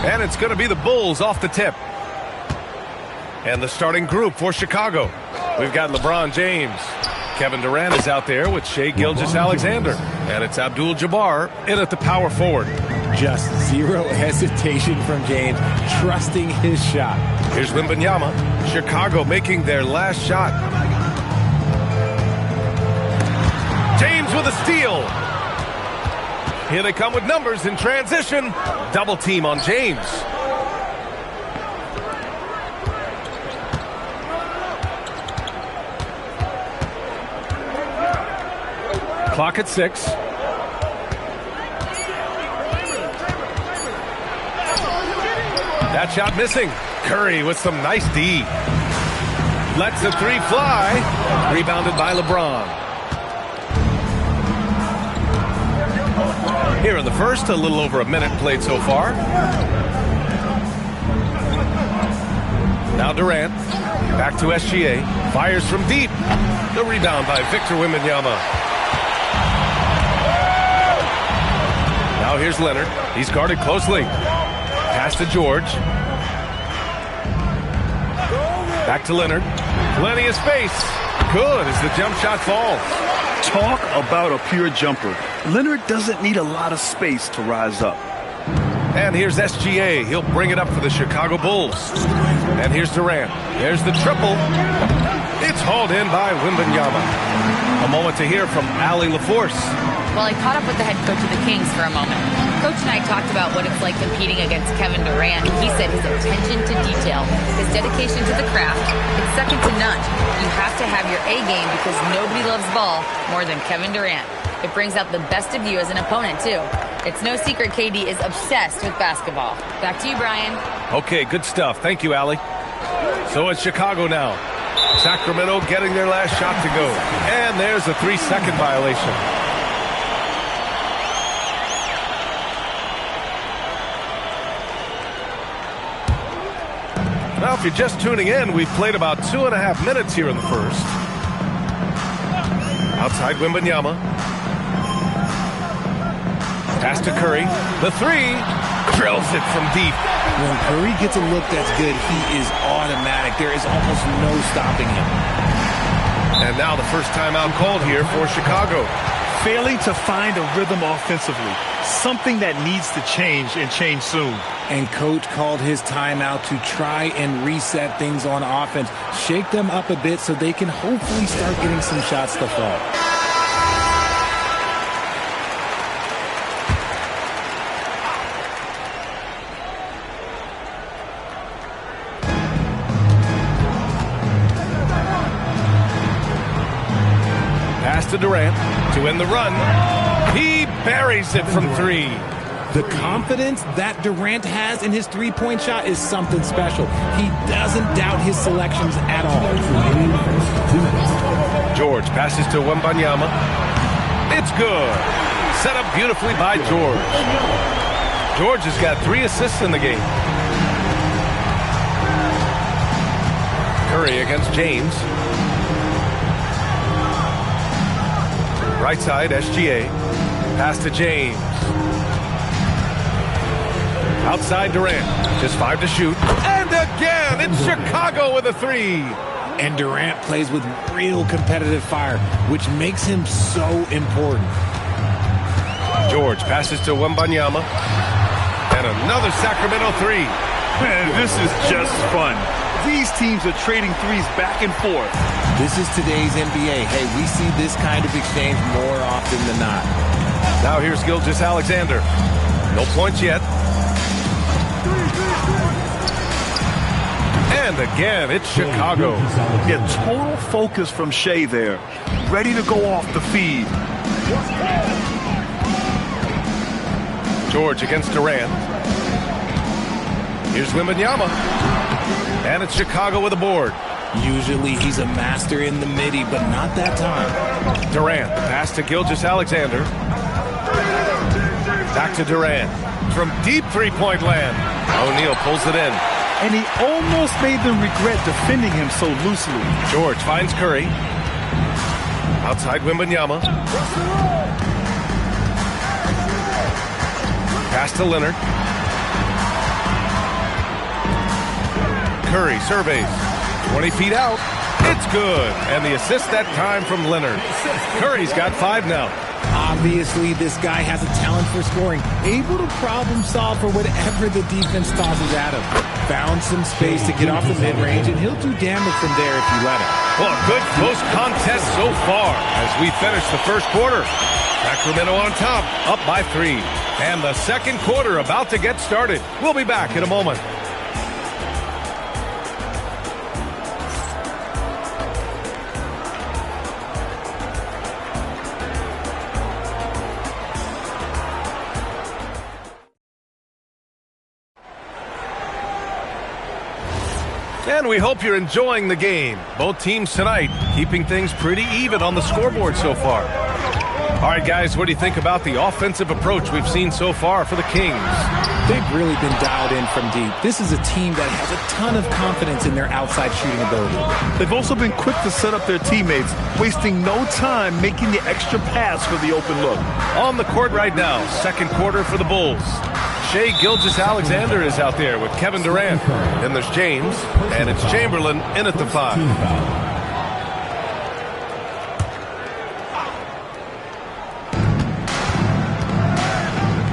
And it's going to be the Bulls off the tip. And the starting group for Chicago. We've got LeBron James. Kevin Durant is out there with Shai Gilgeous-Alexander. And it's Abdul-Jabbar in at the power forward. Just zero hesitation from James, trusting his shot. Here's Wembanyama. Chicago making their last shot. James with a steal. Here they come with numbers in transition. Double team on James. Clock at 6. That shot missing. Curry with some nice D. Lets the three fly. Rebounded by LeBron. Here in the first, a little over a minute played so far. Now Durant. Back to SGA. Fires from deep. The rebound by Victor Wembanyama. Now here's Leonard. He's guarded closely. Pass to George. Back to Leonard. Plenty of space. Good as the jump shot falls. Talk about a pure jumper. Leonard doesn't need a lot of space to rise up. And here's SGA. He'll bring it up for the Chicago Bulls. And here's Durant. There's the triple. It's hauled in by Wembanyama. A moment to hear from Allie LaForce. Well, I caught up with the head coach of the Kings for a moment. Coach and I talked about what it's like competing against Kevin Durant. He said his attention to detail, his dedication to the craft, it's second to none. You have to have your A game because nobody loves ball more than Kevin Durant. It brings out the best of you as an opponent, too. It's no secret KD is obsessed with basketball. Back to you, Brian. Okay, good stuff. Thank you, Allie. So it's Chicago now. Sacramento getting their last shot to go. And there's a 3-second violation. Now, if you're just tuning in, we've played about 2.5 minutes here in the first. Outside Wembanyama. Pass to Curry. The three. Drills it from deep. When Curry gets a look that's good, he is automatic. There is almost no stopping him. And now the first timeout called here for Chicago. Failing to find a rhythm offensively. Something that needs to change and change soon. And coach called his timeout to try and reset things on offense. Shake them up a bit so they can hopefully start getting some shots to fall. Pass to Durant to end the run. He buries it from three. The confidence that Durant has in his three-point shot is something special. He doesn't doubt his selections at all. George passes to Wembanyama. It's good. Set up beautifully by George. George has got 3 assists in the game. Curry against James. Right side, SGA. Pass to James. Outside Durant. Just 5 to shoot. And again, it's Chicago with a 3. And Durant plays with real competitive fire, which makes him so important. George passes to Wembanyama. And another Sacramento 3. Man, this is just fun. These teams are trading threes back and forth. This is today's NBA. Hey, we see this kind of exchange more often than not. Now here's Gilgeous-Alexander. No points yet. And again, it's Chicago. Yeah, total focus from Shai there. Ready to go off the feed. George against Durant. Here's Wembanyama. And it's Chicago with a board. Usually he's a master in the midi, but not that time. Durant, pass to Gilgeous-Alexander. Back to Durant. From deep three-point land. O'Neal pulls it in. And he almost made them regret defending him so loosely. George finds Curry. Outside Wembanyama. Pass to Leonard. Curry surveys. 20 feet out. It's good. And the assist that time from Leonard. Curry's got 5 now. Obviously, this guy has a talent for scoring, able to problem solve for whatever the defense tosses at him. Found some space to get off the mid-range, and he'll do damage from there if you let him. Well, a good close contest so far as we finish the first quarter. Sacramento on top, up by 3. And the second quarter about to get started. We'll be back in a moment. And we hope you're enjoying the game. Both teams tonight keeping things pretty even on the scoreboard so far. All right, guys, what do you think about the offensive approach we've seen so far for the Kings? They've really been dialed in from deep. This is a team that has a ton of confidence in their outside shooting ability. They've also been quick to set up their teammates, wasting no time making the extra pass for the open look. On the court right now, second quarter for the Bulls. Shai Gilgeous-Alexander is out there with Kevin Durant. Then there's James, and it's Chamberlain in at the 5.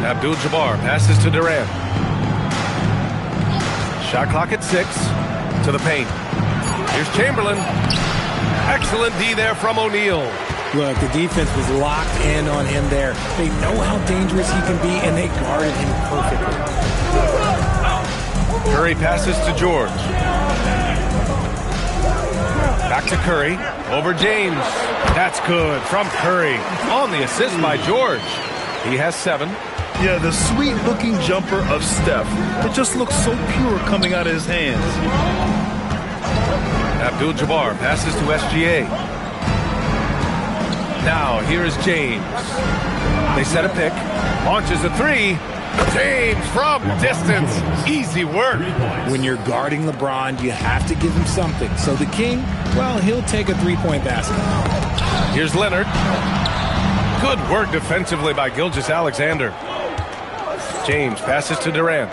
Abdul-Jabbar passes to Durant. Shot clock at 6. To the paint. Here's Chamberlain. Excellent D there from O'Neal. Look, the defense was locked in on him there. They know how dangerous he can be, and they guarded him perfectly. Curry passes to George. Back to Curry. Over James. That's good from Curry. On the assist by George. He has 7. Yeah, the sweet-looking jumper of Steph. It just looks so pure coming out of his hands. Abdul-Jabbar passes to SGA. Now, here is James. They set a pick. Launches a 3. James from distance. Easy work. When you're guarding LeBron, you have to give him something. So the King, well, he'll take a 3-point basket. Here's Leonard. Good work defensively by Gilgeous-Alexander. James passes to Durant.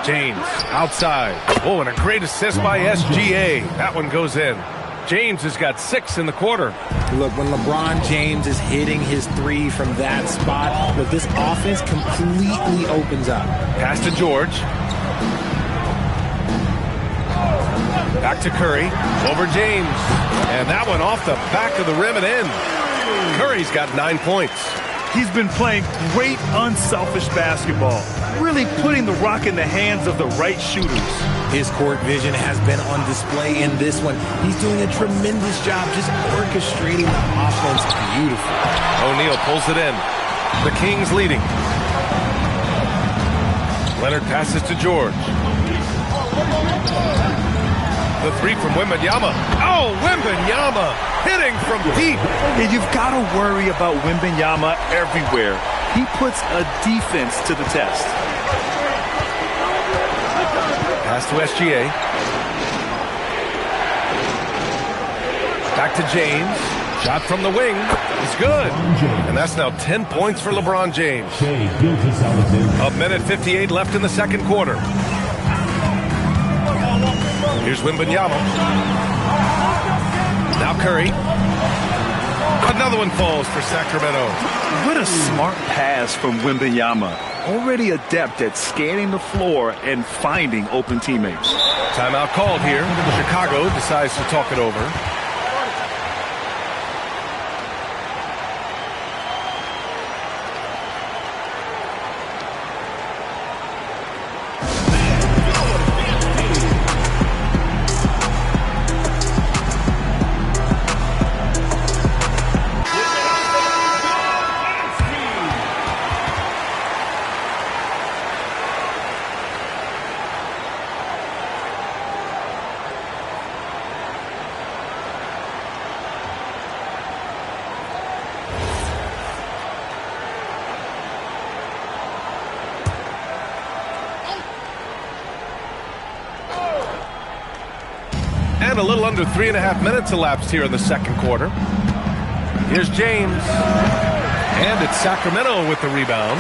James outside. Oh, and a great assist by SGA. That one goes in. James has got 6 in the quarter. Look, when LeBron James is hitting his 3 from that spot, look, this offense completely opens up. Pass to George. Back to Curry. Over James. And that one off the back of the rim and in. Curry's got 9 points. He's been playing great, unselfish basketball, really putting the rock in the hands of the right shooters. His court vision has been on display in this one. He's doing a tremendous job just orchestrating the offense beautifully. O'Neal pulls it in. The Kings leading. Leonard passes to George. The 3 from Wembanyama. Oh, Wembanyama hitting from deep. And you've got to worry about Wembanyama everywhere. He puts a defense to the test. Pass to SGA. Back to James. Shot from the wing is good. And that's now 10 points for LeBron James. A minute 58 left in the second quarter. Here's Wembanyama. Now Curry. Another one falls for Sacramento. What a smart pass from Wembanyama. Already adept at scanning the floor and finding open teammates. Timeout called here. Chicago decides to talk it over. A little under 3.5 minutes elapsed here in the second quarter. Here's James. And it's Sacramento with the rebound.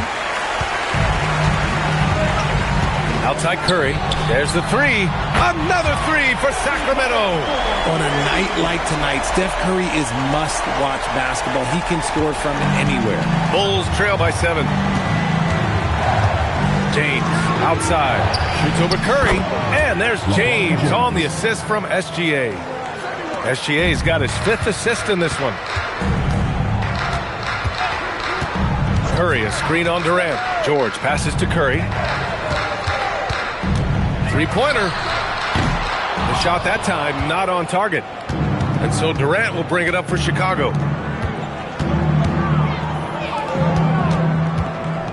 Outside Curry. There's the three. Another three for Sacramento. On a night like tonight, Steph Curry is must-watch basketball. He can score from anywhere. Bulls trail by 7. James outside. Shoots over Curry. And there's James on the assist from SGA. SGA's got his 5th assist in this one. Curry, a screen on Durant. George passes to Curry. Three-pointer. The shot that time not on target. And so Durant will bring it up for Chicago.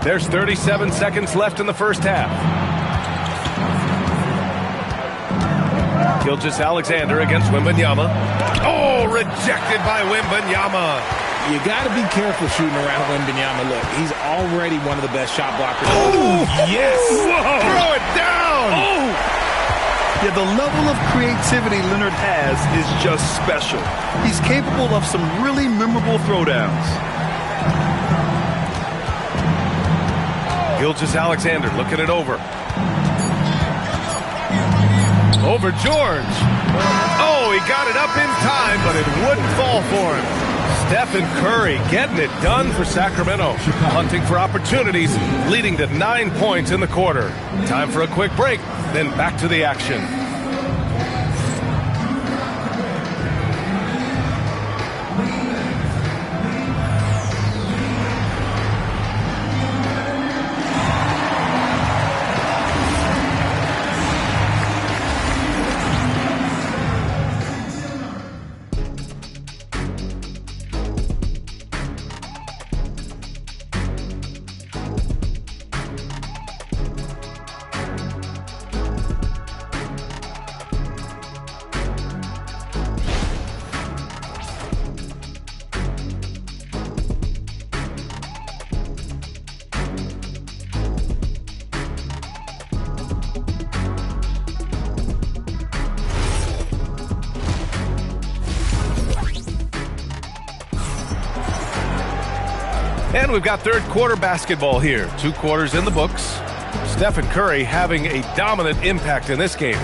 There's 37 seconds left in the first half. Gilgeous-Alexander against Wembanyama. Oh, rejected by Wembanyama. You got to be careful shooting around Wembanyama. Look, he's already one of the best shot blockers. Oh, yes! Whoa. Throw it down! Oh! Yeah, the level of creativity Leonard has is just special. He's capable of some really memorable throwdowns. Gilgeous-Alexander looking it over. Over George. Oh, he got it up in time, but it wouldn't fall for him. Stephen Curry getting it done for Sacramento. Hunting for opportunities, leading to 9 points in the quarter. Time for a quick break, then back to the action. And we've got third quarter basketball here. 2 quarters in the books. Stephen Curry having a dominant impact in this game.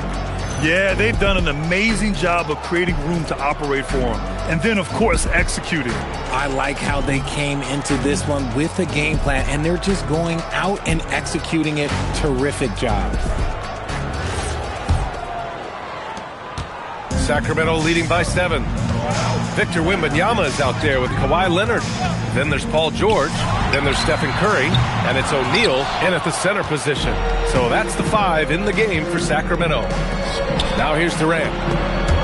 Yeah, they've done an amazing job of creating room to operate for him. And then, of course, executing. I like how they came into this one with a game plan, and they're just going out and executing it. Terrific job. Sacramento leading by 7. Victor Wembanyama is out there with Kawhi Leonard. Then there's Paul George. Then there's Stephen Curry. And it's O'Neal in at the center position. So that's the 5 in the game for Sacramento. Now here's Durant.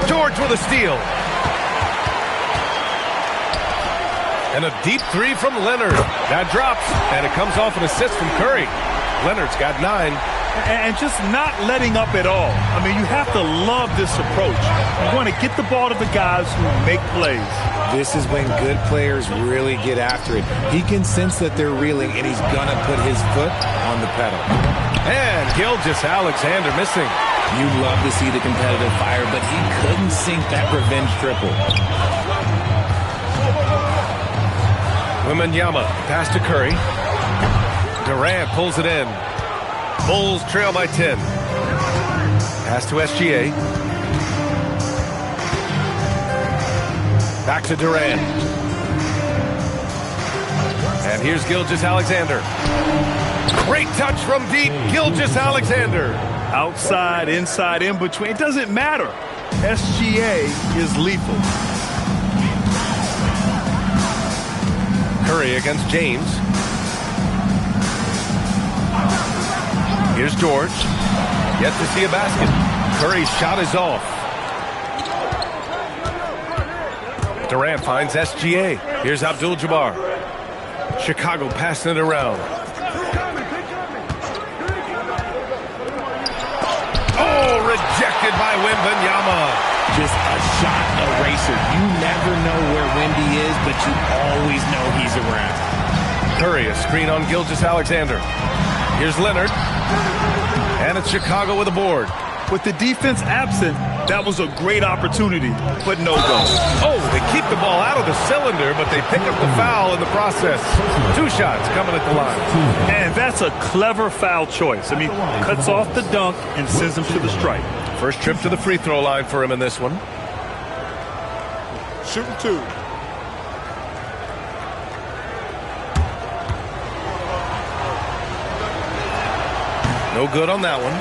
George with a steal. And a deep 3 from Leonard. That drops. And it comes off an assist from Curry. Leonard's got 9. And just not letting up at all. I mean, you have to love this approach. You want to get the ball to the guys who make plays. This is when good players really get after it. He can sense that they're reeling, and he's going to put his foot on the pedal. And Gilgeous-Alexander missing. You love to see the competitive fire, but he couldn't sink that revenge triple. Wembanyama, pass to Curry. Durant pulls it in. Bulls trail by 10. Pass to SGA. Back to Durant. And here's Gilgeous-Alexander. Great touch from deep. Gilgeous-Alexander. Outside, inside, in between. It doesn't matter. SGA is lethal. Curry against James. Here's George. Yet to see a basket. Curry's shot is off. Durant finds SGA. Here's Abdul-Jabbar. Chicago passing it around. Oh, rejected by Wembanyama. Just a shot eraser. You never know where Wemby is, but you always know he's around. Curry, a screen on Gilgeous-Alexander. Here's Leonard. And it's Chicago with a board. With the defense absent, That was a great opportunity, but no go. Oh, they keep the ball out of the cylinder, but they pick up the foul in the process. 2 shots coming at the line. And that's a clever foul choice. I mean, cuts off the dunk and sends him to the stripe. First trip to the free throw line for him in this one. Shooting 2. No good on that one.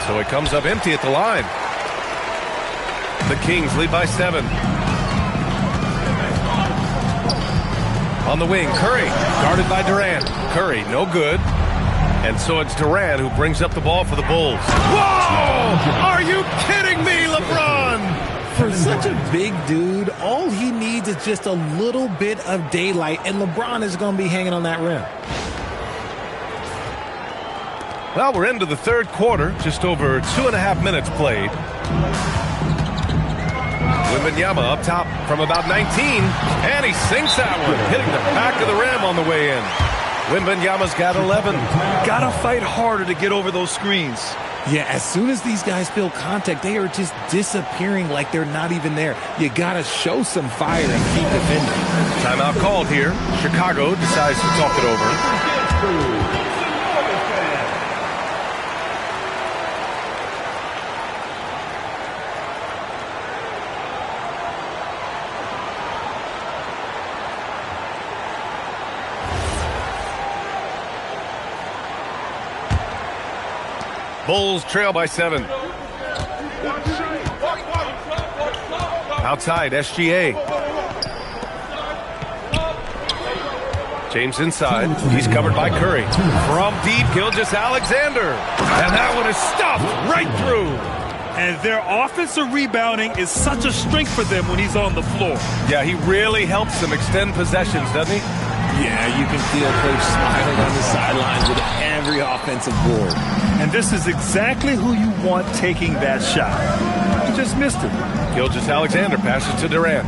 So it comes up empty at the line. The Kings lead by 7. On the wing, Curry, guarded by Durant. Curry, no good. And so it's Durant who brings up the ball for the Bulls. Whoa! Are you kidding me, LeBron? For such a big dude, all he needs is just a little bit of daylight, and LeBron is going to be hanging on that rim. Well, we're into the third quarter, just over 2.5 minutes played. Wembanyama up top from about 19, and he sinks that one, hitting the back of the rim on the way in. Wembanyama's got 11. Gotta fight harder to get over those screens. Yeah, as soon as these guys feel contact, they are just disappearing like they're not even there. You gotta show some fire and keep defending. Timeout called here. Chicago decides to talk it over. Bulls trail by 7. Outside, SGA. James inside. He's covered by Curry. From deep, Gilgeous-Alexander. And that one is stuffed right through. And their offensive rebounding is such a strength for them when he's on the floor. Yeah, he really helps them extend possessions, doesn't he? Yeah, you can feel Coach smiling on the sidelines with every offensive board. And this is exactly who you want taking that shot. He just missed it. Gilgeous-Alexander passes to Durant.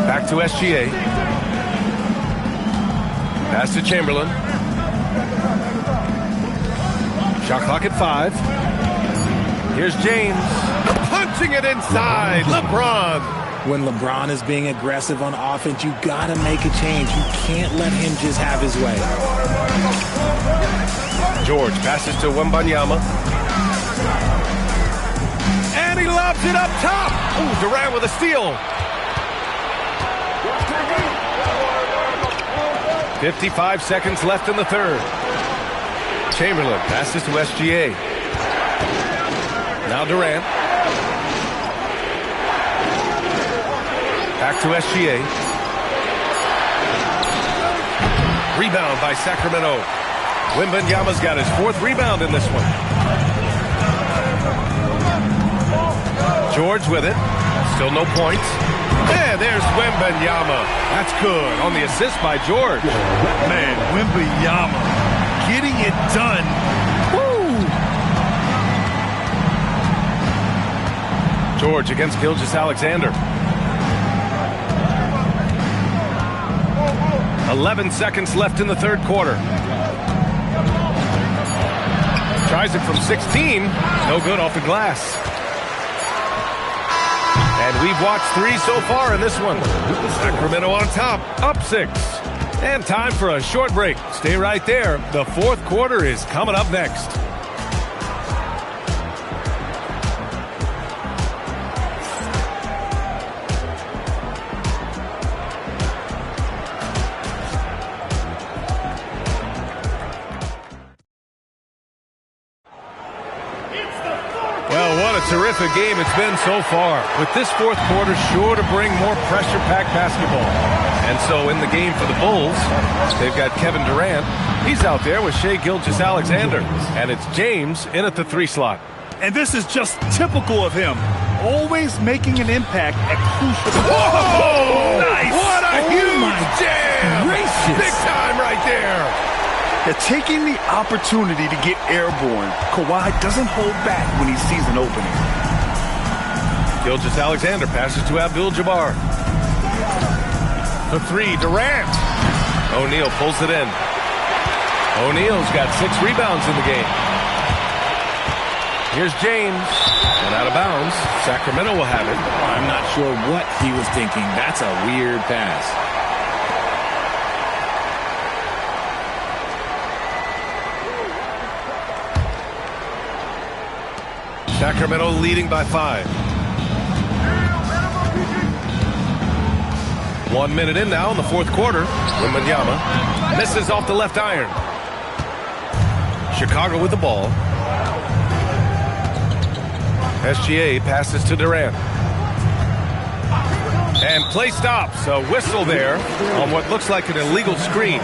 Back to SGA. Pass to Chamberlain. Shot clock at 5. Here's James. Punching it inside. LeBron. When LeBron is being aggressive on offense, you got to make a change. You can't let him just have his way. George passes to Wembanyama. And he lobs it up top. Ooh, Durant with a steal. 55 seconds left in the third. Chamberlain passes to SGA. Now Durant. Back to SGA. Rebound by Sacramento. Wembanyama's got his 4th rebound in this one. George with it. Still no points. Yeah, there's Wembanyama. That's good on the assist by George. Man, Wembanyama getting it done. Woo! George against Gilgeous-Alexander. 11 seconds left in the third quarter. Tries it from 16. No good off the glass. And we've watched 3 so far in this one. Sacramento on top, up 6. And time for a short break. Stay right there. The fourth quarter is coming up next. Terrific game it's been so far, with this fourth quarter sure to bring more pressure-packed basketball. And so in the game for the Bulls, they've got Kevin Durant. He's out there with Shai Gilgeous-Alexander, and it's James in at the 3 slot. And this is just typical of him, always making an impact at crucial. Whoa! Nice! What a huge jam! Gracious. Big time right there! They're taking the opportunity to get airborne. Kawhi doesn't hold back when he sees an opening. Gilgeous-Alexander passes to Abdul-Jabbar. The three, Durant. O'Neal pulls it in. O'Neal's got 6 rebounds in the game. Here's James. And out of bounds. Sacramento will have it. I'm not sure what he was thinking. That's a weird pass. Sacramento leading by 5. 1 minute in now in the fourth quarter. Wembanyama misses off the left iron. Chicago with the ball. SGA passes to Durant. And play stops. A whistle there on what looks like an illegal screen.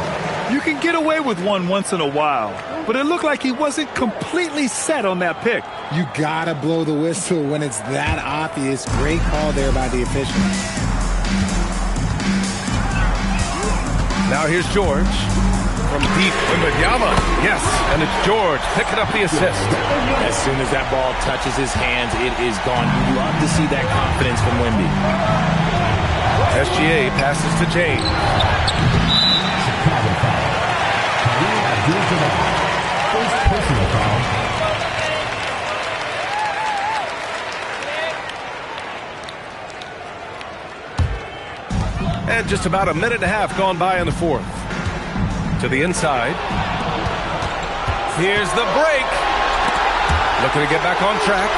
You can get away with one once in a while, but it looked like he wasn't completely set on that pick. You gotta blow the whistle when it's that obvious. Great call there by the officials. Now here's George. From deep, Wembanyama. Yes, and it's George picking up the assist. As soon as that ball touches his hands, it is gone. You love to see that confidence from Wemby. SGA passes to James. First personal foul. And just about a minute and a half gone by in the fourth. To the inside. Here's the break. Looking to get back on track.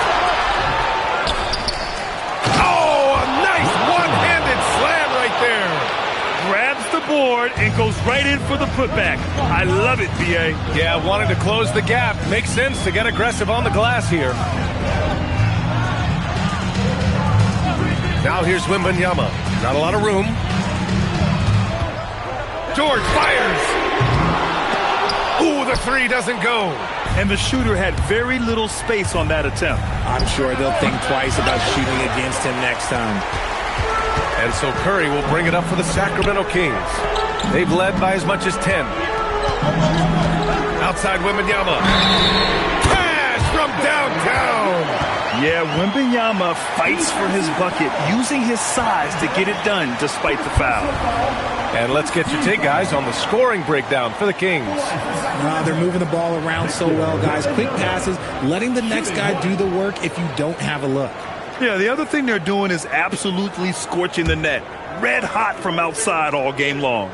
Oh, a nice one-handed slam right there. Grabs the board and goes right in for the putback. I love it, B.A. Yeah, wanted to close the gap. Makes sense to get aggressive on the glass here. Now here's Wembanyama. Not a lot of room. George fires. Ooh, the three doesn't go. And the shooter had very little space on that attempt. I'm sure they'll think twice about shooting against him next time. And so Curry will bring it up for the Sacramento Kings. They've led by as much as 10. Outside Wembanyama. Cash from downtown. Yeah, Wembanyama fights for his bucket, using his size to get it done despite the foul. And let's get your take, guys, on the scoring breakdown for the Kings. They're moving the ball around so well, guys. Quick passes, letting the next guy do the work if you don't have a look. Yeah, the other thing they're doing is absolutely scorching the net. Red hot from outside all game long.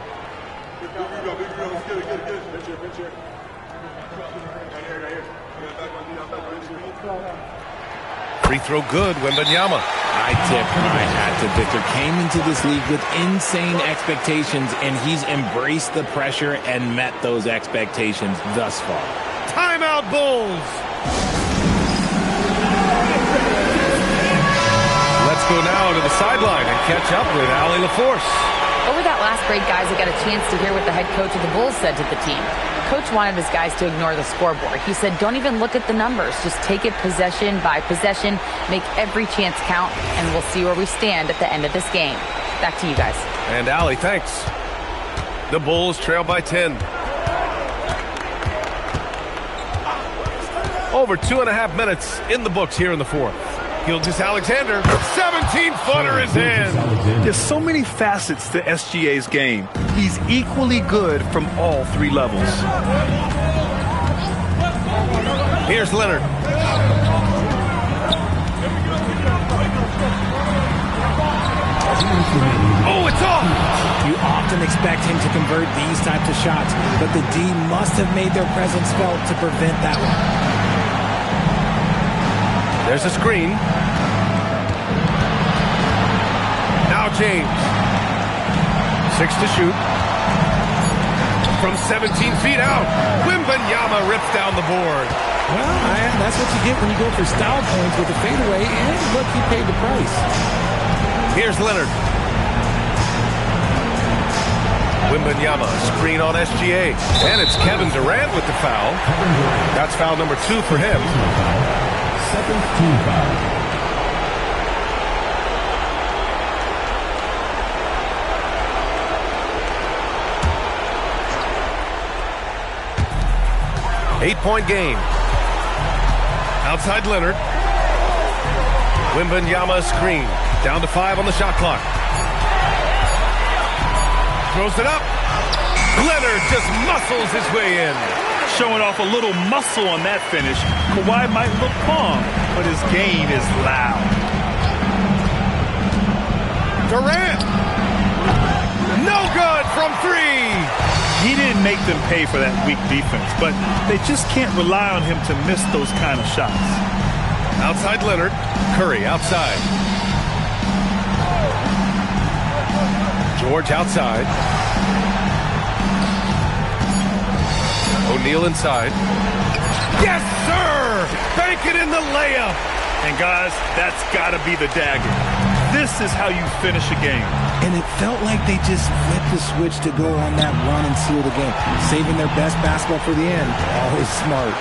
Free throw good, Wembanyama. I tip my hat to Victor. Came into this league with insane expectations, and he's embraced the pressure and met those expectations thus far. Timeout, Bulls. Let's go now to the sideline and catch up with Allie LaForce. Over that last break, guys, I got a chance to hear what the head coach of the Bulls said to the team. Coach wanted his guys to ignore the scoreboard. He said, don't even look at the numbers. Just take it possession by possession, make every chance count, and we'll see where we stand at the end of this game. Back to you guys. And Allie, thanks. The Bulls trail by 10. Over 2.5 minutes in the books here in the fourth. Gilgeous-Alexander, 17-footer is in. There's so many facets to SGA's game. He's equally good from all three levels. Here's Leonard. Oh, it's off! You often expect him to convert these types of shots, but the D must have made their presence felt to prevent that one. There's a screen. Now James. 6 to shoot. From 17 feet out. Wembanyama rips down the board. Well, that's what you get when you go for style points with a fadeaway, and look, he paid the price. Here's Leonard. Wembanyama, screen on SGA. And it's Kevin Durant with the foul. That's foul number 2 for him. Second team foul. Eight-point game. Outside Leonard. Wembanyama screen. Down to 5 on the shot clock. Throws it up. Leonard just muscles his way in. Showing off a little muscle on that finish. Kawhi might look calm, but his game is loud. Durant. No good from 3. He didn't make them pay for that weak defense, but they just can't rely on him to miss those kind of shots. Outside Leonard. Curry outside. George outside. O'Neal inside. Yes, sir! Bank it in the layup. And guys, that's got to be the dagger. This is how you finish a game. And it felt like they just flipped the switch to go on that run and seal the game. Saving their best basketball for the end. Always smart.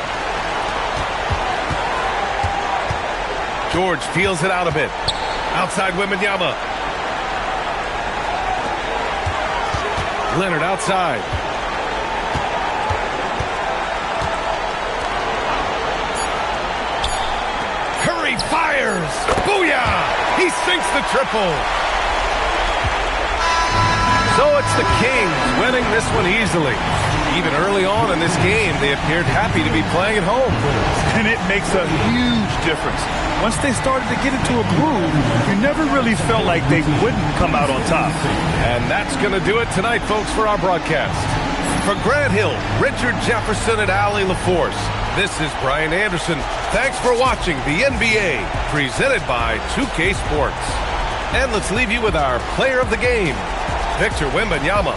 George feels it out a bit. Outside Wembanyama. Leonard outside. Curry fires. Booyah! He sinks the triple. So it's the Kings winning this one easily. Even early on in this game, they appeared happy to be playing at home. And it makes a huge difference. Once they started to get into a groove, you never really felt like they wouldn't come out on top. And that's going to do it tonight, folks, for our broadcast. For Grant Hill, Richard Jefferson, and Allie LaForce, this is Brian Anderson. Thanks for watching the NBA, presented by 2K Sports. And let's leave you with our player of the game, Victor Wembanyama.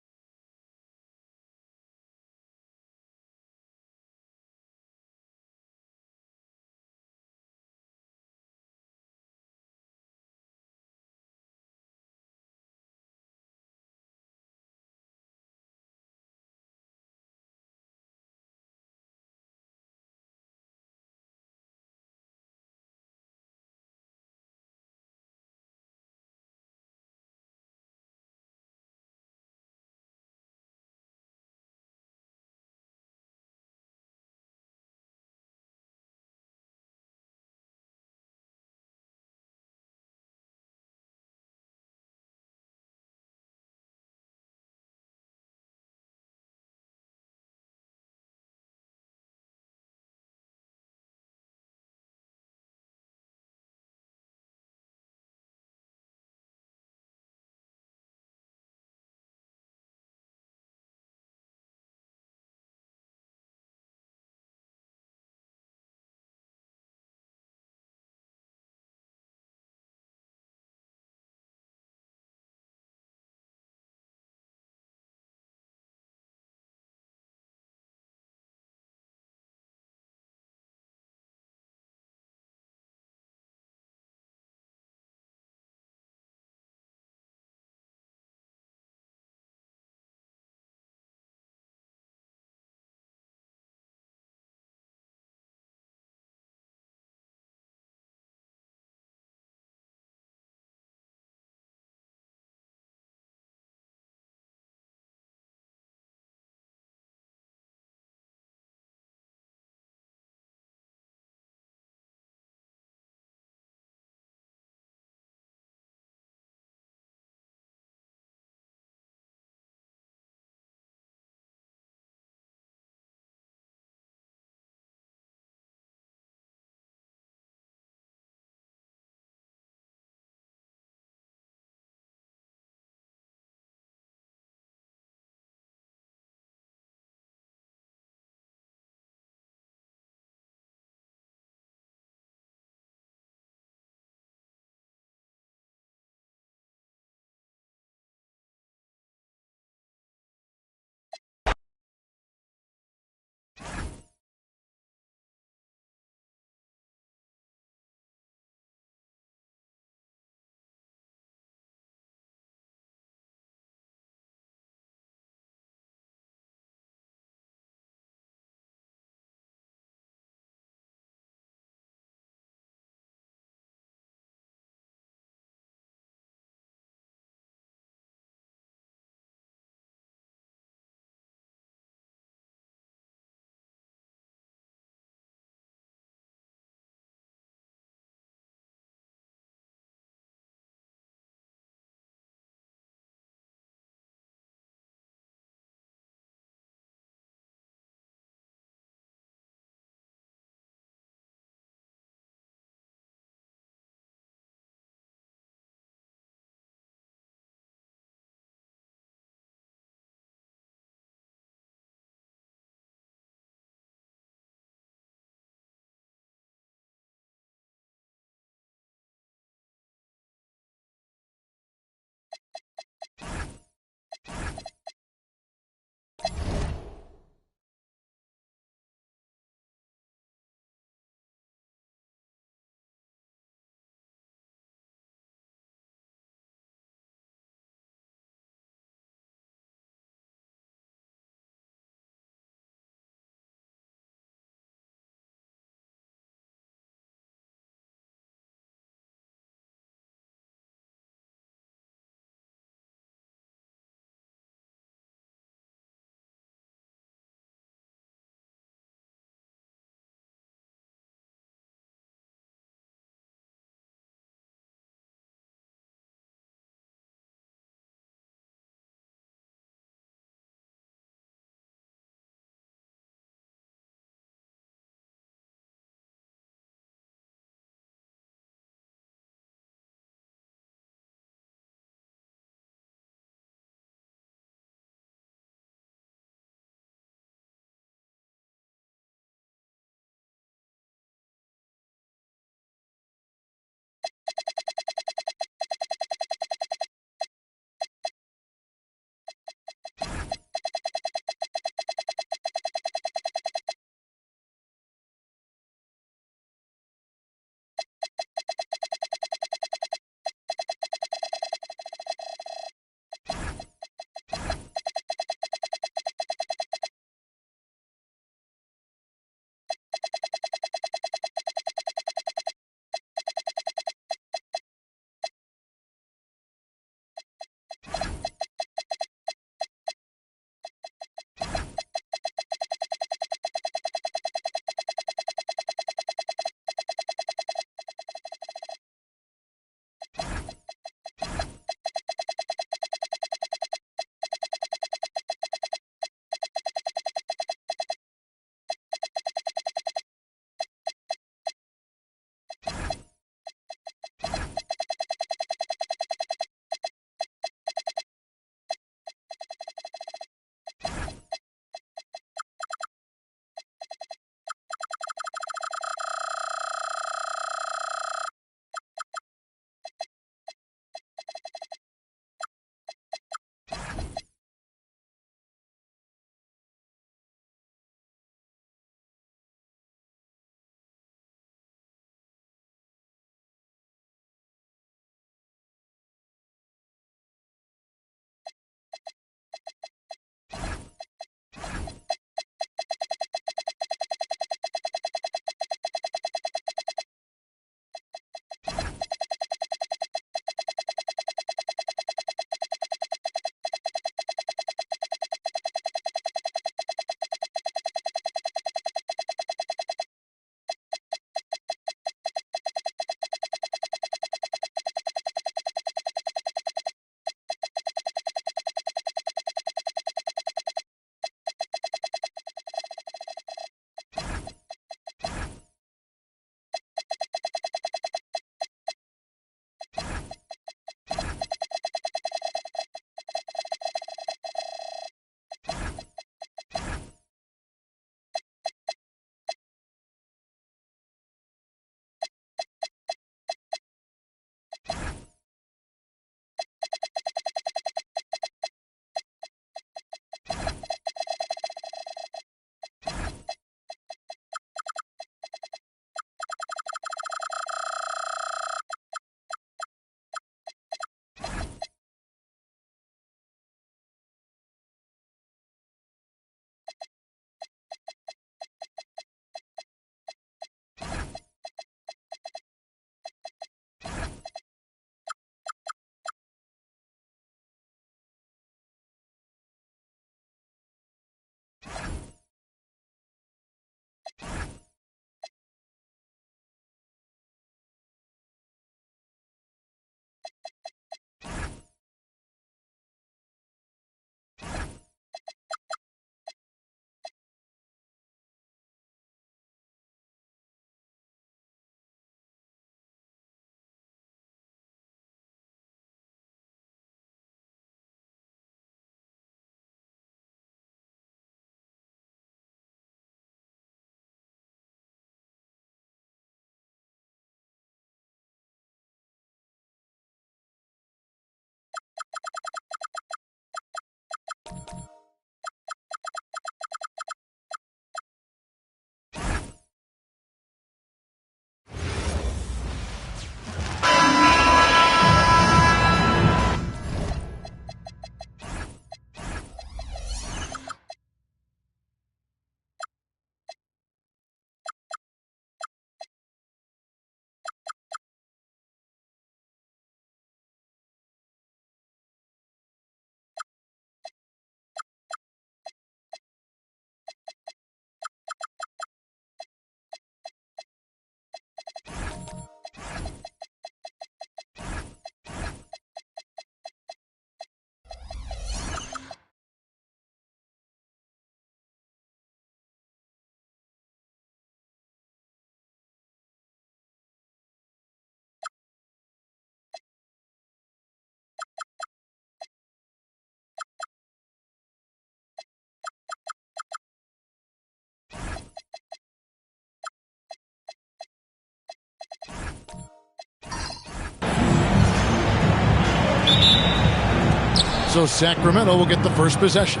So Sacramento will get the first possession.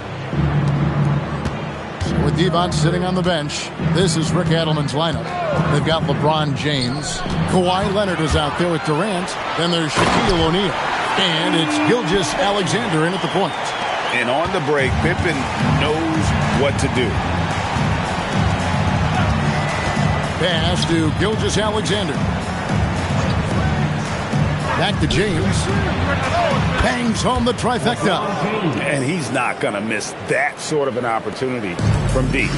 So with Devon sitting on the bench, this is Rick Adelman's lineup. They've got LeBron James. Kawhi Leonard is out there with Durant. Then there's Shaquille O'Neal. And it's Gilgeous-Alexander in at the point. And on the break, Pippen knows what to do. Pass to Gilgeous-Alexander. Back to James. Bangs home the trifecta. And he's not going to miss that sort of an opportunity from deep.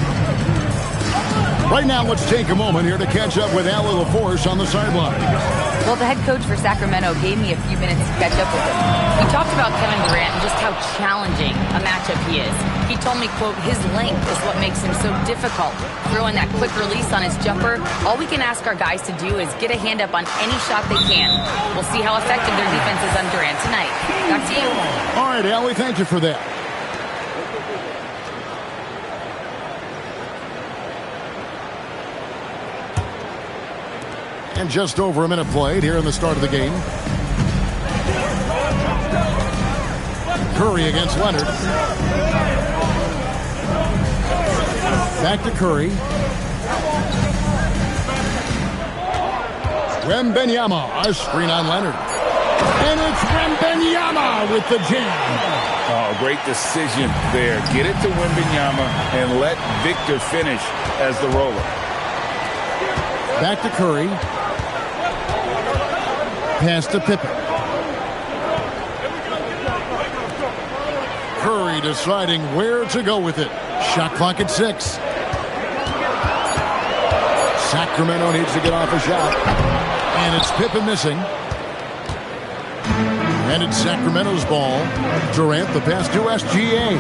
Right now, let's take a moment here to catch up with Allie LaForce on the sideline. Well, the head coach for Sacramento gave me a few minutes to catch up with him. We talked about Kevin Durant and just how challenging a matchup he is. He told me, quote, his length is what makes him so difficult. Throwing that quick release on his jumper, all we can ask our guys to do is get a hand up on any shot they can. We'll see how effective their defense is on Durant tonight. Back to you. All right, Allie, thank you for that. And just over a minute played here in the start of the game. Curry against Leonard. Back to Curry. Wembanyama, a screen on Leonard. And it's Wembanyama with the jam. Oh, great decision there. Get it to Wembanyama and let Victor finish as the roller. Back to Curry. Pass to Pippen. Curry deciding where to go with it. Shot clock at 6. Sacramento needs to get off a shot. And it's Pippen missing. And it's Sacramento's ball. Durant the pass to SGA.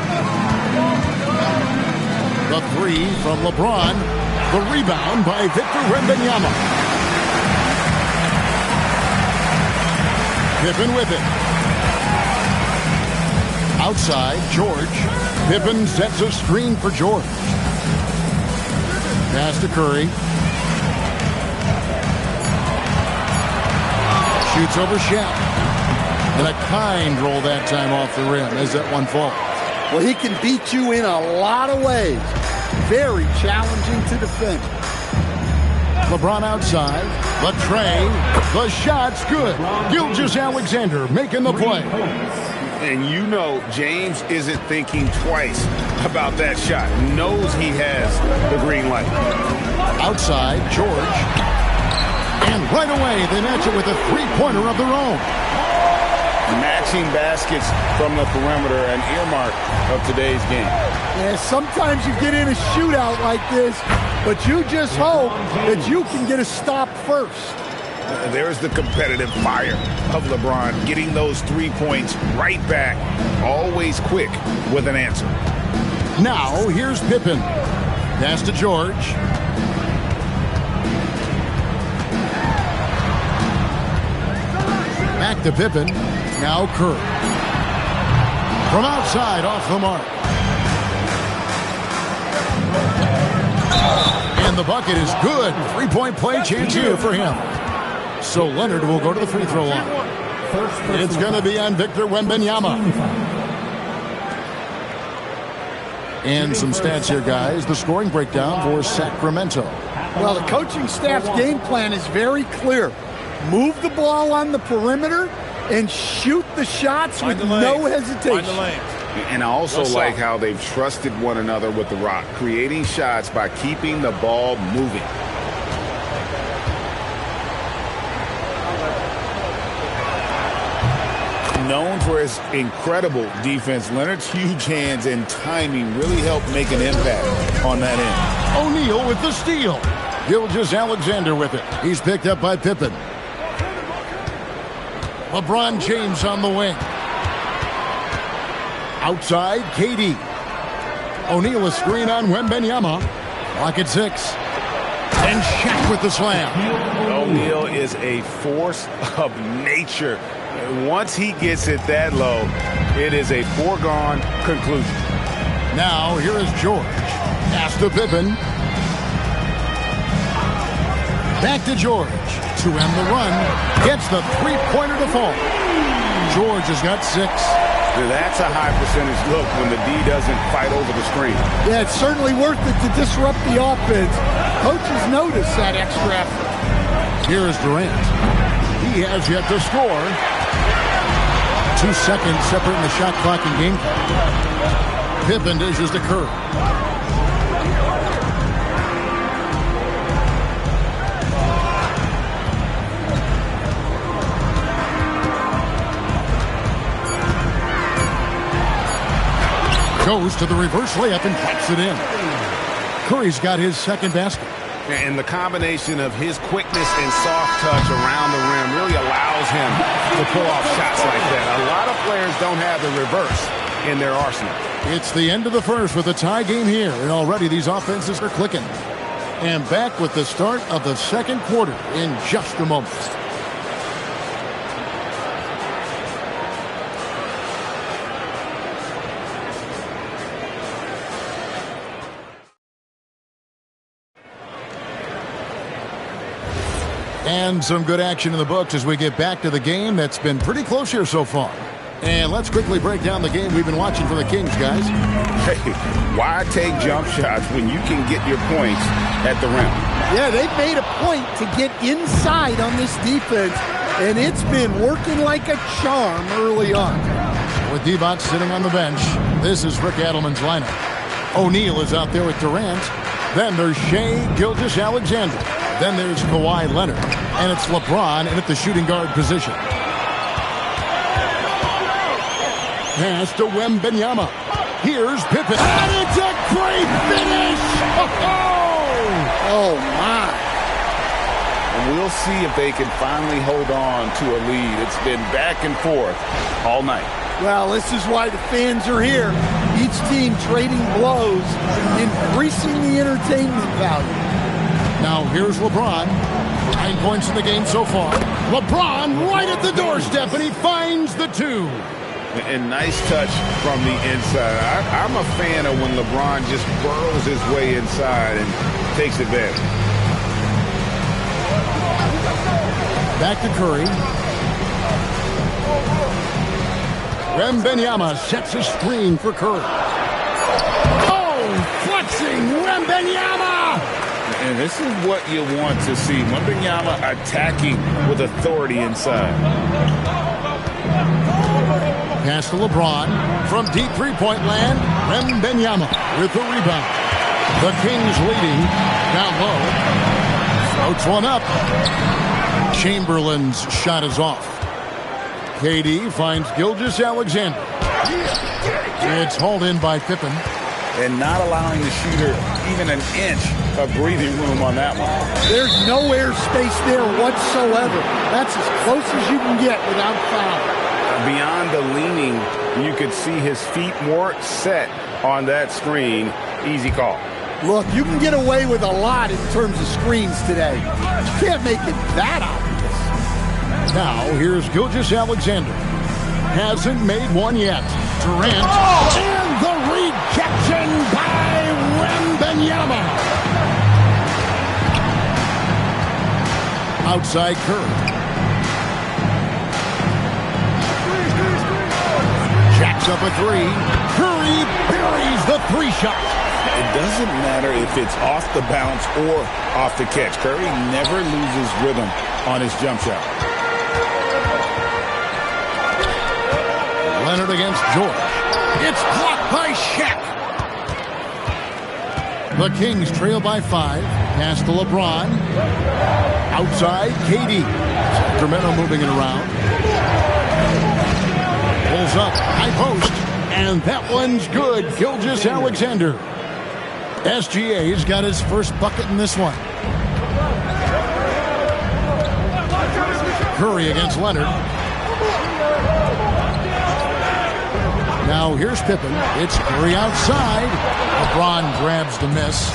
The three from LeBron. The rebound by Victor Wembanyama. Pippen with it. Outside, George. Pippen sets a screen for George. Pass to Curry. Shoots over Shaq. And a kind roll that time off the rim as that one falls. Well, he can beat you in a lot of ways. Very challenging to defend. LeBron outside. The tray. The shot's good. Gilgeous-Alexander making the play. And you know James isn't thinking twice about that shot. Knows he has the green light. Outside, George. And right away, they match it with a three-pointer of their own. Matching baskets from the perimeter, an earmark of today's game. Yeah, sometimes you get in a shootout like this, but you just hope that you can get a stop first. There's the competitive fire of LeBron, getting those 3 points right back, always quick with an answer. Now, here's Pippen. Pass to George. Back to Pippen. Now Curry. From outside, off the mark. And the bucket is good. Three-point play chance here for him. So Leonard will go to the free throw line. It's going to be on Victor Wembanyama. And some stats here, guys. The scoring breakdown for Sacramento. Well, the coaching staff's game plan is very clear. Move the ball on the perimeter and shoot the shots with no hesitation. And I also like how they've trusted one another with the rock, creating shots by keeping the ball moving. Known for his incredible defense, Leonard's huge hands and timing really helped make an impact on that end. O'Neal with the steal. Gilgeous-Alexander with it. He's picked up by Pippen. LeBron James on the wing. Outside, KD. O'Neal a screen on Wembanyama. Clock at 6. And Shaq with the slam. O'Neal is a force of nature. Once he gets it that low, it is a foregone conclusion. Now, here is George. Pass to Pippen. Back to George. To end the run. Gets the three-pointer to fall. George has got 6. That's a high percentage look when the D doesn't fight over the screen. Yeah, it's certainly worth it to disrupt the offense. Coaches notice that extra effort. Here is Durant. He has yet to score. 2 seconds separating the shot clock and game clock. Pippen dishes to Curry. Goes to the reverse layup and puts it in. Curry's got his second basket. And the combination of his quickness and soft touch around the rim really allows him to pull off shots like that. A lot of players don't have the reverse in their arsenal. It's the end of the first with a tie game here, and already these offenses are clicking. And back with the start of the second quarter in just a moment. And some good action in the books as we get back to the game that's been pretty close here so far. And let's quickly break down the game we've been watching for the Kings, guys. Hey, why take jump shots when you can get your points at the rim? Yeah, they've made a point to get inside on this defense, and it's been working like a charm early on. With Divac sitting on the bench, this is Rick Adelman's lineup. O'Neal is out there with Durant. Then there's Shai Gilgeous-Alexander. Then there's Kawhi Leonard. And it's LeBron in at the shooting guard position. Pass to Wembanyama. Here's Pippen. And it's a great finish! Oh, my. And we'll see if they can finally hold on to a lead. It's been back and forth all night. Well, this is why the fans are here. Each team trading blows, increasing the entertainment value. Now here's LeBron. 9 points in the game so far. LeBron right at the doorstep, and he finds the 2. And nice touch from the inside. I'm a fan of when LeBron just burrows his way inside and takes advantage. Back to Curry. Wembanyama sets a screen for Curry. Oh, flexing Wembanyama! And this is what you want to see. Wembanyama attacking with authority inside. Pass to LeBron from deep three-point land. Wembanyama with the rebound. The Kings leading down low. Floats one up. Chamberlain's shot is off. KD finds Gilgeous-Alexander. It's hauled in by Pippen. And not allowing the shooter even an inch of breathing room on that one. There's no air space there whatsoever. That's as close as you can get without foul. Beyond the leaning, you could see his feet more set on that screen. Easy call. Look, you can get away with a lot in terms of screens today. You can't make it that obvious. Now, here's Gilgeous-Alexander. Hasn't made one yet. Durant. And the rejection by Wembanyama. Outside Curry. Jacks up a 3. Curry buries the 3 shot. It doesn't matter if it's off the bounce or off the catch. Curry never loses rhythm on his jump shot. Leonard against George. It's blocked by Shaq. The Kings trail by 5. Pass to LeBron. Outside, KD. Sacramento moving it around. Pulls up, high post. And that one's good. Gilgeous-Alexander. SGA's got his first bucket in this one. Curry against Leonard. Now here's Pippen. It's Curry outside. LeBron grabs the miss.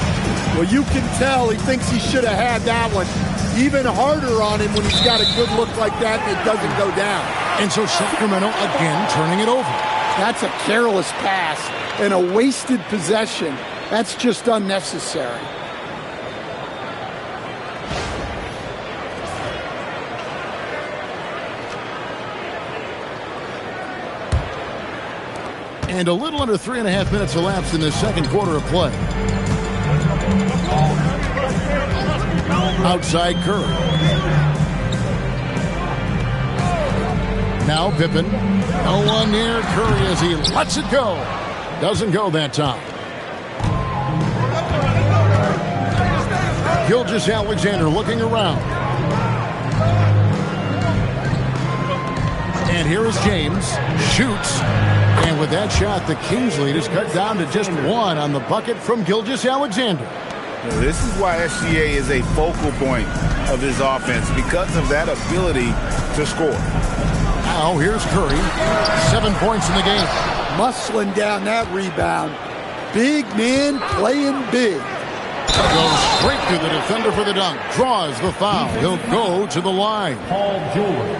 Well, you can tell he thinks he should have had that one. Even harder on him when he's got a good look like that and it doesn't go down. And so Sacramento again turning it over. That's a careless pass and a wasted possession. That's just unnecessary. And a little under 3.5 minutes elapsed in the second quarter of play. Outside Curry. Now Pippen. No one near Curry as he lets it go. Doesn't go that time. Gilgeous-Alexander looking around. And here is James. Shoots. And with that shot, the Kings lead is cut down to just one on the bucket from Gilgeous-Alexander. This is why SGA is a focal point of this offense, because of that ability to score. Now here's Curry. 7 points in the game. Muscling down that rebound. Big man playing big. Goes straight to the defender for the dunk. Draws the foul. He'll go to the line.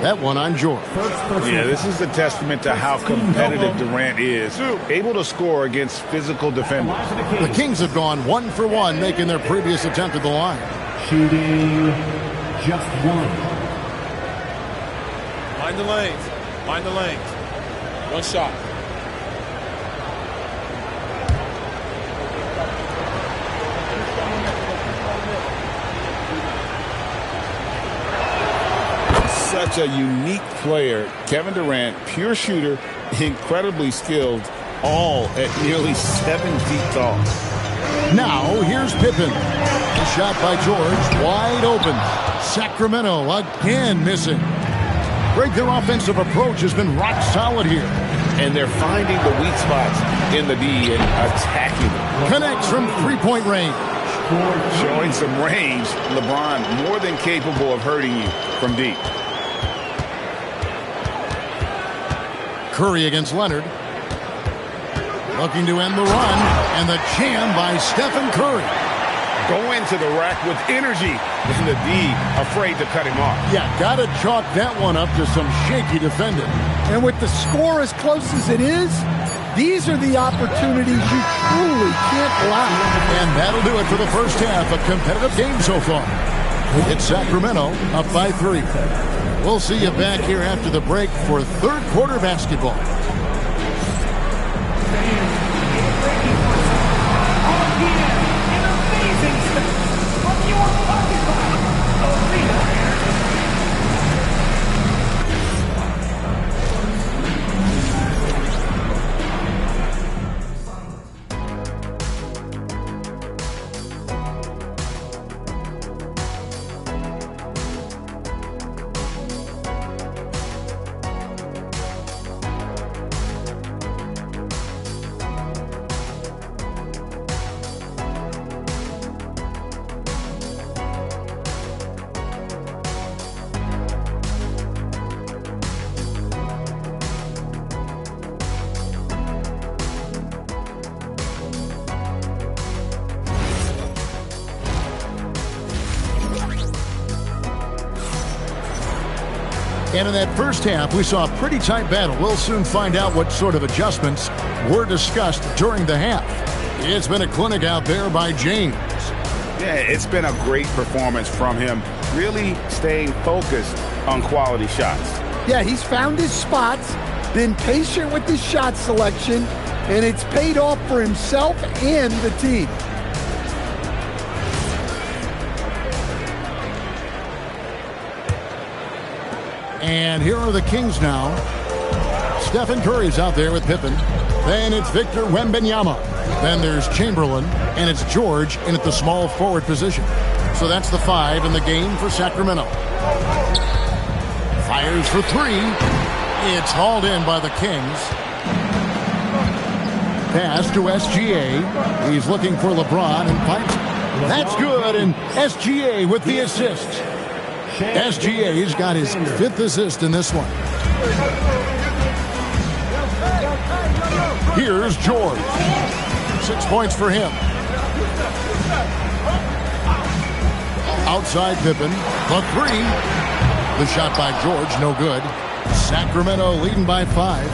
That one on George. Yeah, this is a testament to how competitive Durant is. Able to score against physical defenders. The Kings have gone 1 for 1, making their previous attempt at the line. Shooting just one. Mind the lanes. Mind the lanes. One shot. Such a unique player. Kevin Durant, pure shooter, incredibly skilled, all at nearly 7 feet tall. Now here's Pippen. A shot by George, wide open. Sacramento again missing. Greg, their offensive approach has been rock solid here. And they're finding the weak spots in the D and attacking them. Connects from three-point range. Showing some range, LeBron more than capable of hurting you from deep. Curry against Leonard. Looking to end the run. And the jam by Stephen Curry. Going to the rack with energy. And the D afraid to cut him off. Yeah, got to chalk that one up to some shaky defending. And with the score as close as it is, these are the opportunities you truly can't allow. And that'll do it for the first half. A competitive game so far. It's Sacramento up by 3. We'll see you back here after the break for third quarter basketball. And in that first half, we saw a pretty tight battle. We'll soon find out what sort of adjustments were discussed during the half. It's been a clinic out there by James. Yeah, it's been a great performance from him. Really staying focused on quality shots. Yeah, he's found his spots, been patient with his shot selection, and it's paid off for himself and the team. And here are the Kings now. Stephen Curry's out there with Pippen. Then it's Victor Wembanyama. Then there's Chamberlain. And it's George in at the small forward position. So that's the 5 in the game for Sacramento. Fires for 3. It's hauled in by the Kings. Pass to SGA. He's looking for LeBron and pipes. That's good. And SGA with the assist. SGA's got his 5th assist in this one. Here's George. 6 points for him. Outside Pippen. The 3. The shot by George, no good. Sacramento leading by 5.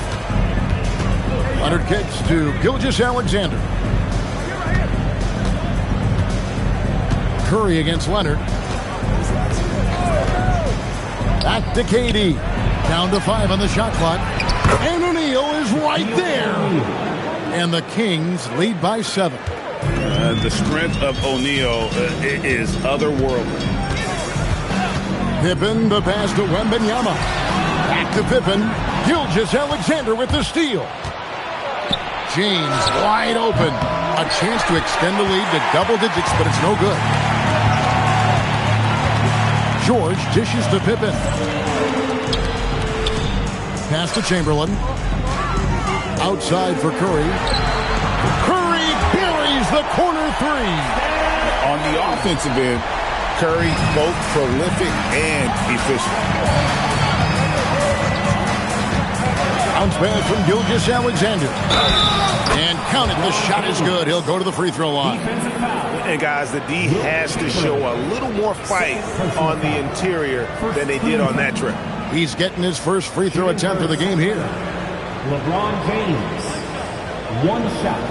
Leonard kicks to Gilgeous-Alexander. Curry against Leonard. Back to KD. Down to 5 on the shot clock. And O'Neal is right there. And the Kings lead by 7. The strength of O'Neal is otherworldly. Pippen, the pass to Wembanyama. Back to Pippen. Gilgeous-Alexander with the steal. James wide open. A chance to extend the lead to double digits, but it's no good. George dishes to Pippen. Pass to Chamberlain. Outside for Curry. Curry buries the corner 3. On the offensive end, Curry both prolific and efficient. Bounce pass from Gilgeous-Alexander. And count it, the shot is good. He'll go to the free throw line. And guys, the D has to show a little more fight on the interior than they did on that trip. He's getting his first free throw attempt of the game here. LeBron James, 1 shot.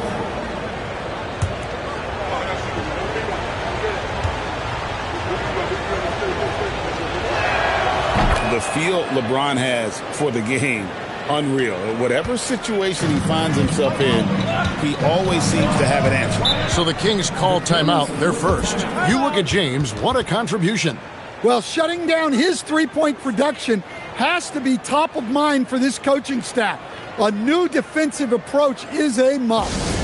The feel LeBron has for the game, unreal. Whatever situation he finds himself in, he always seems to have an answer. So the Kings call timeout. They're first. You look at James. What a contribution. Well, shutting down his three-point production has to be top of mind for this coaching staff. A new defensive approach is a must.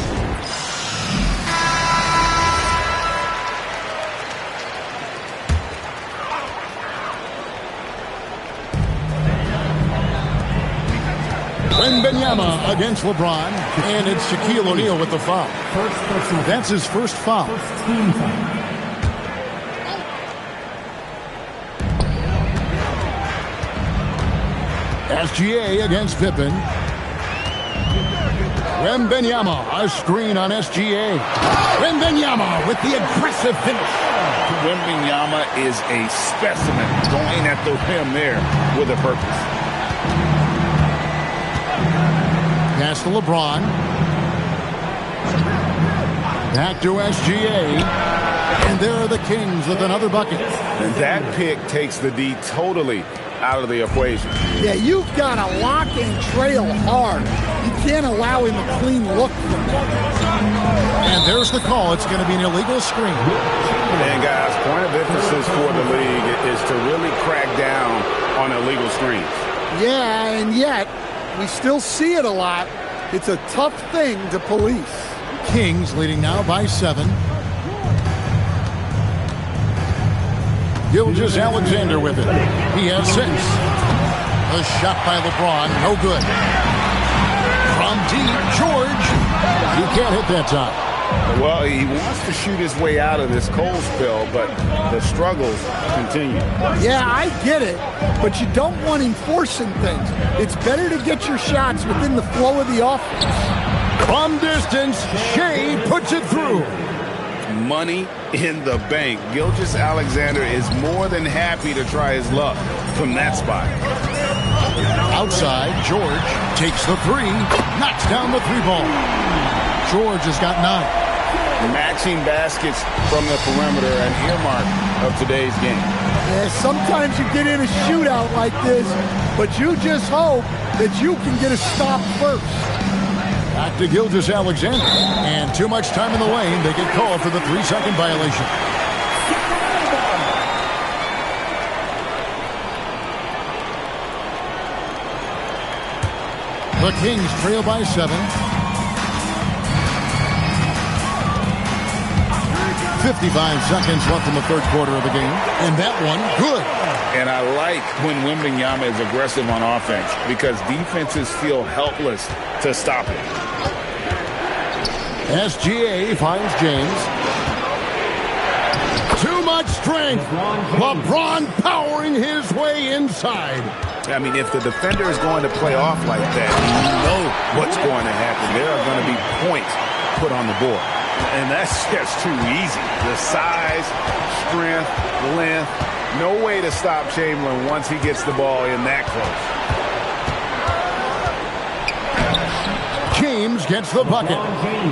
Wembanyama against LeBron, and it's Shaquille O'Neal with the foul. That's his first foul. First team foul. SGA against Pippen. Wembanyama, a screen on SGA. Wembanyama with the aggressive finish. Wembanyama is a specimen, going at the rim there with a purpose. Pass to LeBron. Back to SGA. And there are the Kings with another bucket. And that pick takes the D totally out of the equation. Yeah, you've got to lock and trail hard. You can't allow him a clean look from that. And there's the call. It's going to be an illegal screen. And guys, point of emphasis for the league is to really crack down on illegal screens. Yeah, and yet we still see it a lot. It's a tough thing to police. Kings leading now by 7. Gilgeous-Alexander with it. He has 6. A shot by LeBron, no good. From deep, George. He can't hit that time. Well, he wants to shoot his way out of this cold spell, but the struggles continue. Yeah, I get it, but you don't want him forcing things. It's better to get your shots within the flow of the offense. From distance, Shea puts it through. Money in the bank. Gilgeous-Alexander is more than happy to try his luck from that spot. Outside, George takes the 3, knocks down the 3-ball. George has got 9. Matching baskets from the perimeter, an earmark of today's game. Yeah, sometimes you get in a shootout like this, but you just hope that you can get a stop first. Back to Gilgeous-Alexander. And too much time in the lane. They get called for the 3-second violation. The Kings trail by 7. 55 seconds left in the third quarter of the game. And that one, good. And I like when Wembanyama is aggressive on offense because defenses feel helpless to stop it. SGA finds James. Too much strength. LeBron powering his way inside. I mean, if the defender is going to play off like that, you know what's going to happen. There are going to be points put on the board. And that's just too easy. The size, strength, length, no way to stop Chamberlain once he gets the ball in that close. James gets the bucket.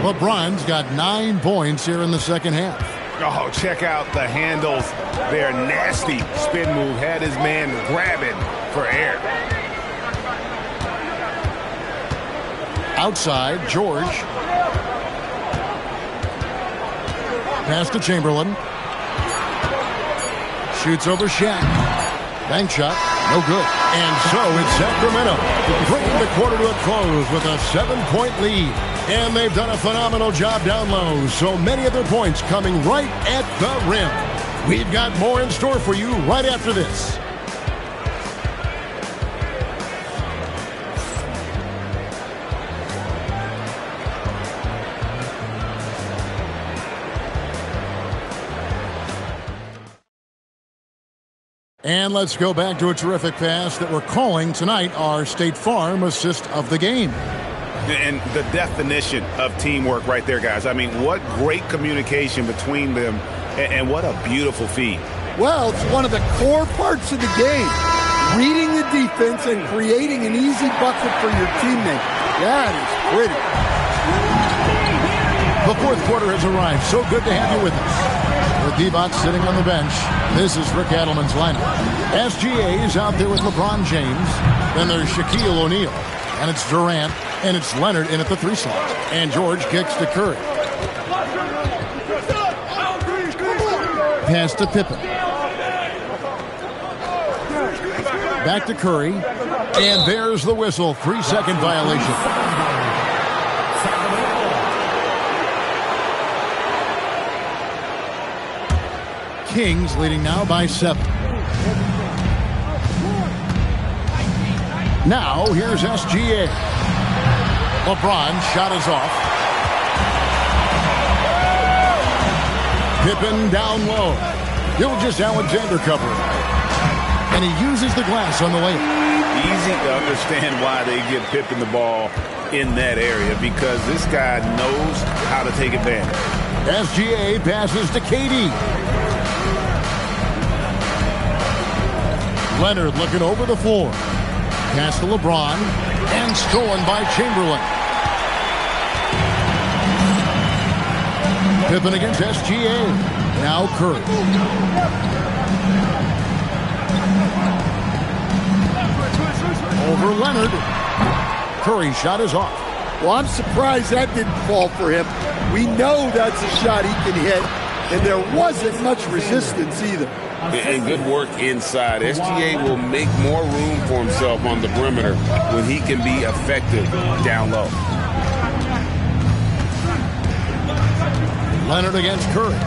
LeBron's got 9 points here in the second half. Oh, check out the handles. They're nasty. Spin move had his man grabbing for air. Outside, George. Pass to Chamberlain. Shoots over Shaq. Bank shot, no good. And so it's Sacramento bringing the quarter to a close with a 7-point lead. And they've done a phenomenal job down low. So many of their points coming right at the rim. We've got more in store for you right after this. And let's go back to a terrific pass that we're calling tonight our State Farm assist of the game. And the definition of teamwork right there, guys. I mean, what great communication between them, and what a beautiful feed. Well, it's one of the core parts of the game. Reading the defense and creating an easy bucket for your teammate. That is pretty. The fourth quarter has arrived. So good to have you with us. With Divac sitting on the bench, this is Rick Adelman's lineup. SGA is out there with LeBron James. Then there's Shaquille O'Neal. And it's Durant. And it's Leonard in at the 3 slot. And George kicks to Curry. Pass to Pippen. Back to Curry. And there's the whistle. 3-second violation. Kings leading now by 7. Now here's SGA. LeBron shot is off. Pippen down low. Gilgeous-Alexander covering. And he uses the glass on the layup. Easy to understand why they give Pippen the ball in that area, because this guy knows how to take advantage. SGA passes to KD. Leonard looking over the floor. Pass to LeBron. And stolen by Chamberlain. Pippen against SGA. Now Curry. Over Leonard. Curry shot is off. Well, I'm surprised that didn't fall for him. We know that's a shot he can hit, and there wasn't much resistance either. And good work inside. SGA will make more room for himself on the perimeter when he can be effective down low. Leonard against Curry.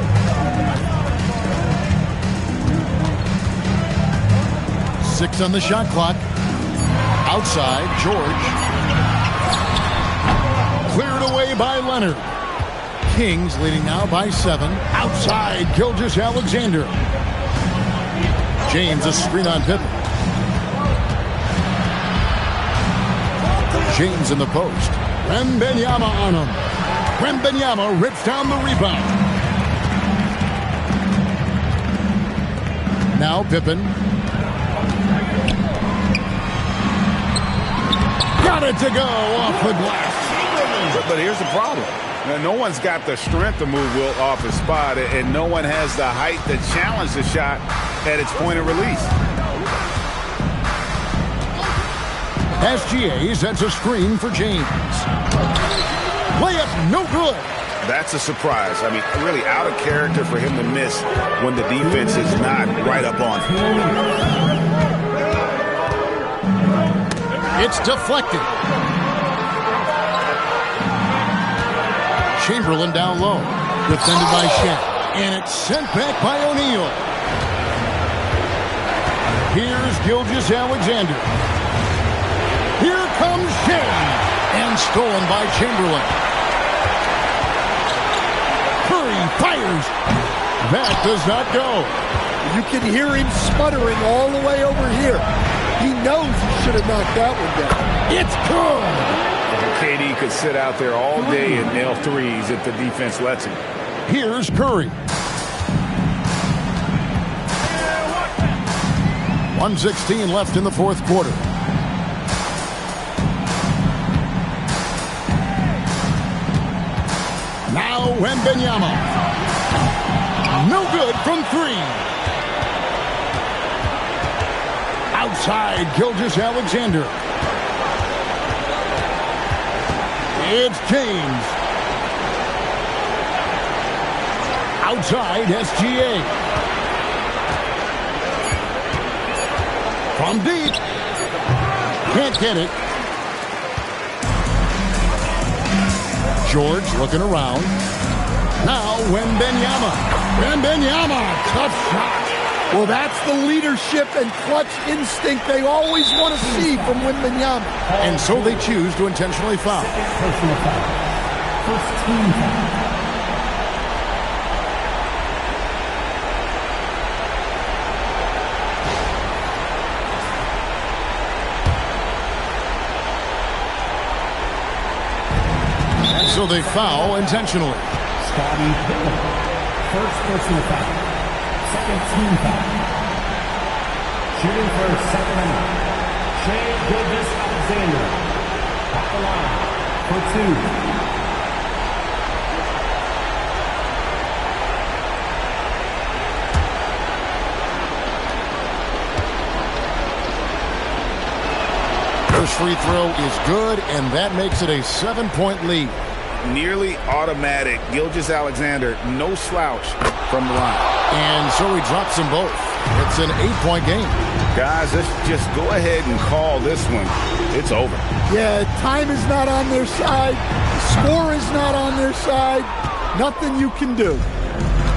Six on the shot clock. Outside, George. Cleared away by Leonard. Kings leading now by 7. Outside, Gilgeous-Alexander. James, a screen on Pippen. James in the post. Wembanyama on him. Wembanyama rips down the rebound. Now Pippen. Got it to go off the glass. But here's the problem. Now, no one's got the strength to move Wilt off his spot, and no one has the height to challenge the shot at its point of release. SGA sets a screen for James. Layup no good. That's a surprise. I mean, really out of character for him to miss when the defense is not right up on him. It's deflected. Chamberlain down low. Defended by Shaq. And it's sent back by O'Neal. Here's Gilgeous-Alexander. Here comes Shea. And stolen by Chamberlain. Curry fires. That does not go. You can hear him sputtering all the way over here. He knows he should have knocked that one down. It's good. KD could sit out there all day and nail threes if the defense lets him. Here's Curry. 1:16 left in the fourth quarter. Now Wembanyama. No good from 3. Outside, Gilgeous-Alexander. It's James. Outside SGA. From deep. Can't get it. George looking around. Now Wembanyama. Wembanyama. Tough shot. Well, that's the leadership and clutch instinct they always want to see from Wembanyama. And so they choose to intentionally foul. Personal foul. First team foul. And so they foul intentionally. Scottie Pippen. First personal foul. Second team foul. Shooting for his second round. Shai Gilgeous-Alexander. At the line for two. First free throw is good, and that makes it a 7-point lead. Nearly automatic. Gilgeous-Alexander, no slouch from the line. And so he drops them both. It's an 8-point game. Guys, let's just go ahead and call this one. It's over. Yeah, time is not on their side. Score is not on their side. Nothing you can do.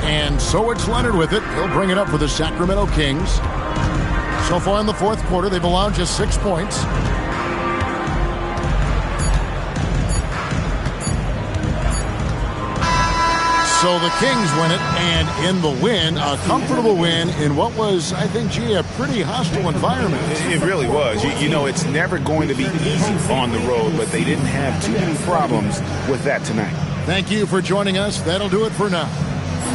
And so it's Leonard with it. He'll bring it up for the Sacramento Kings. So far in the fourth quarter, they've allowed just 6 points. So the Kings win it, and in the win, a comfortable win in what was, I think, a pretty hostile environment. It really was. You know, it's never going to be easy on the road, but they didn't have too many problems with that tonight. Thank you for joining us. That'll do it for now.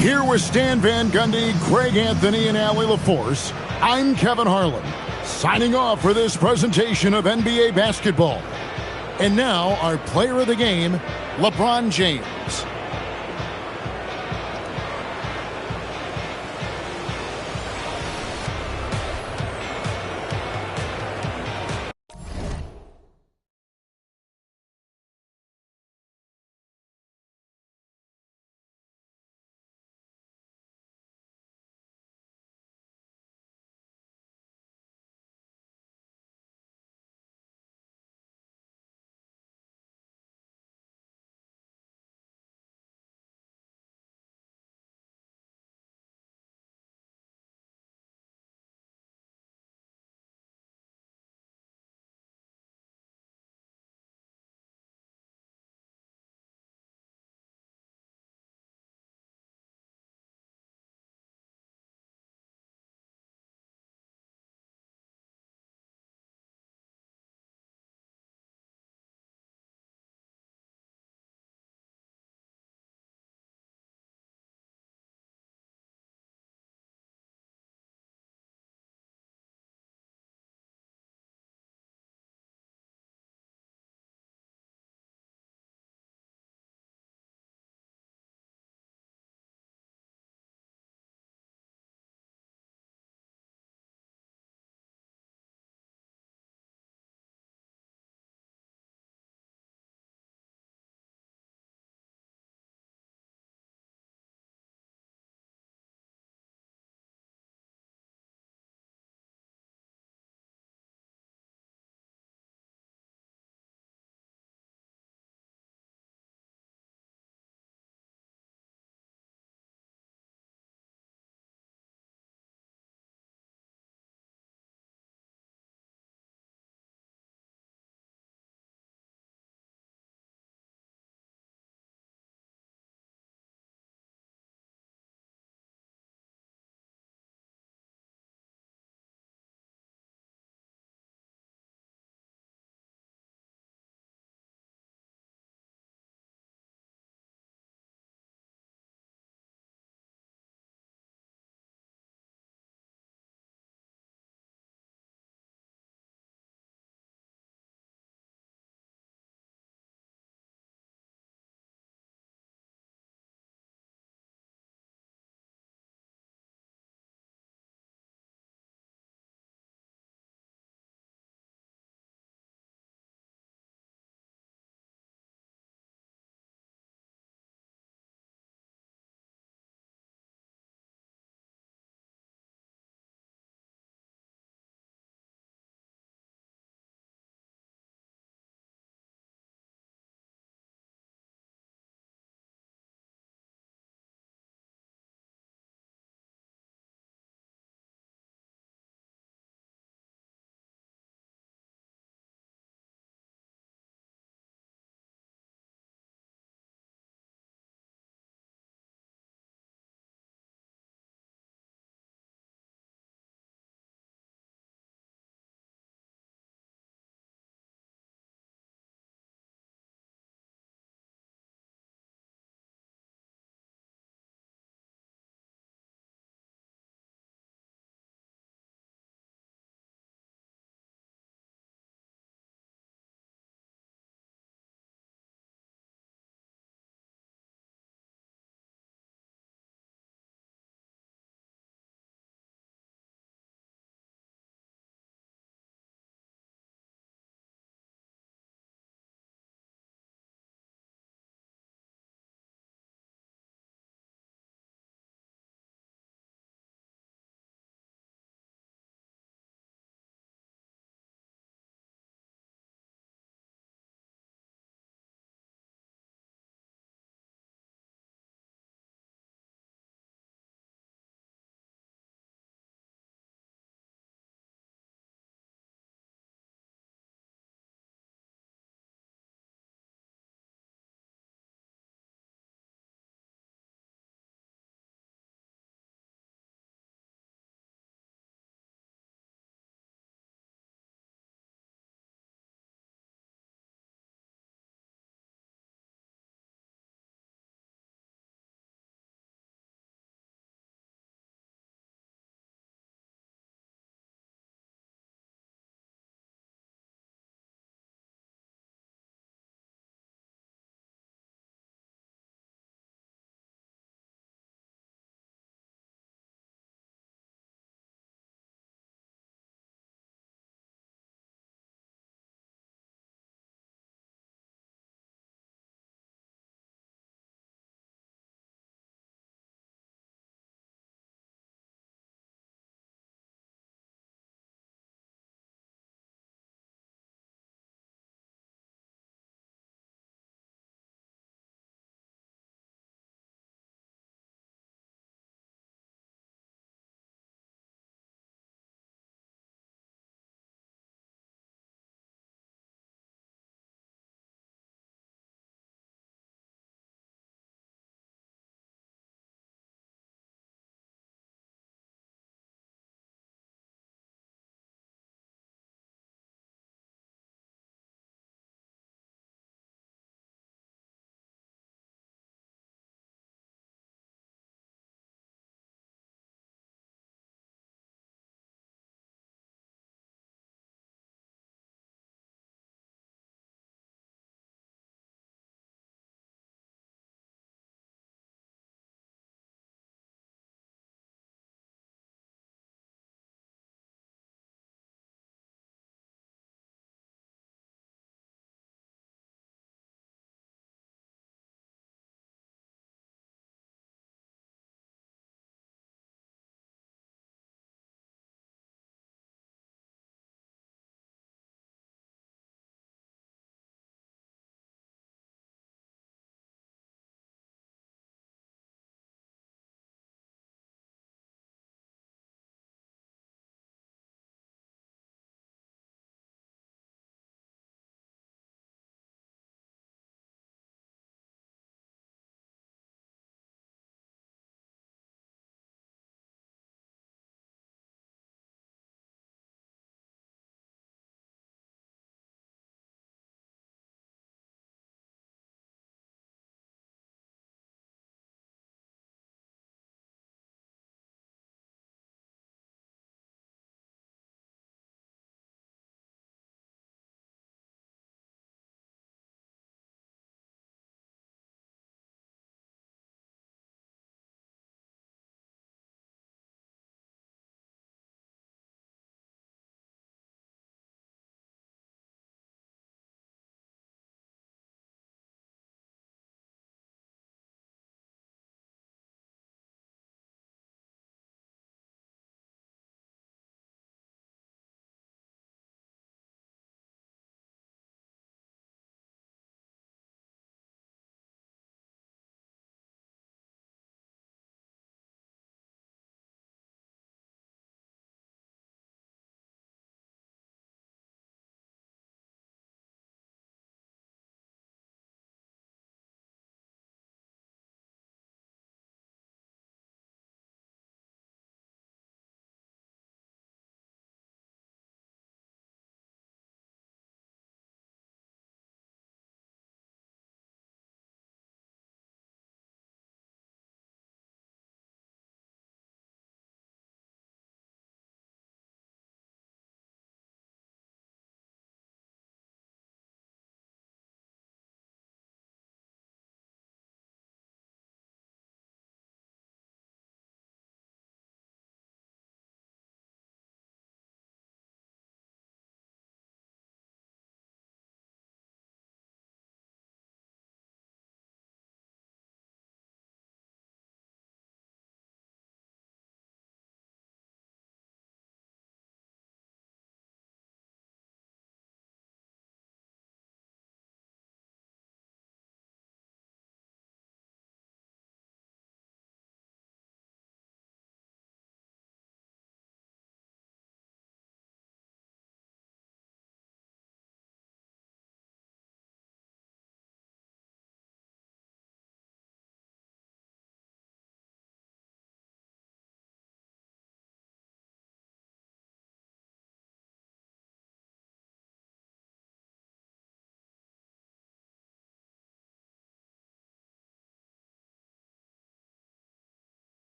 Here with Stan Van Gundy, Greg Anthony, and Allie LaForce, I'm Kevin Harlan, signing off for this presentation of NBA basketball. And now, our player of the game, LeBron James.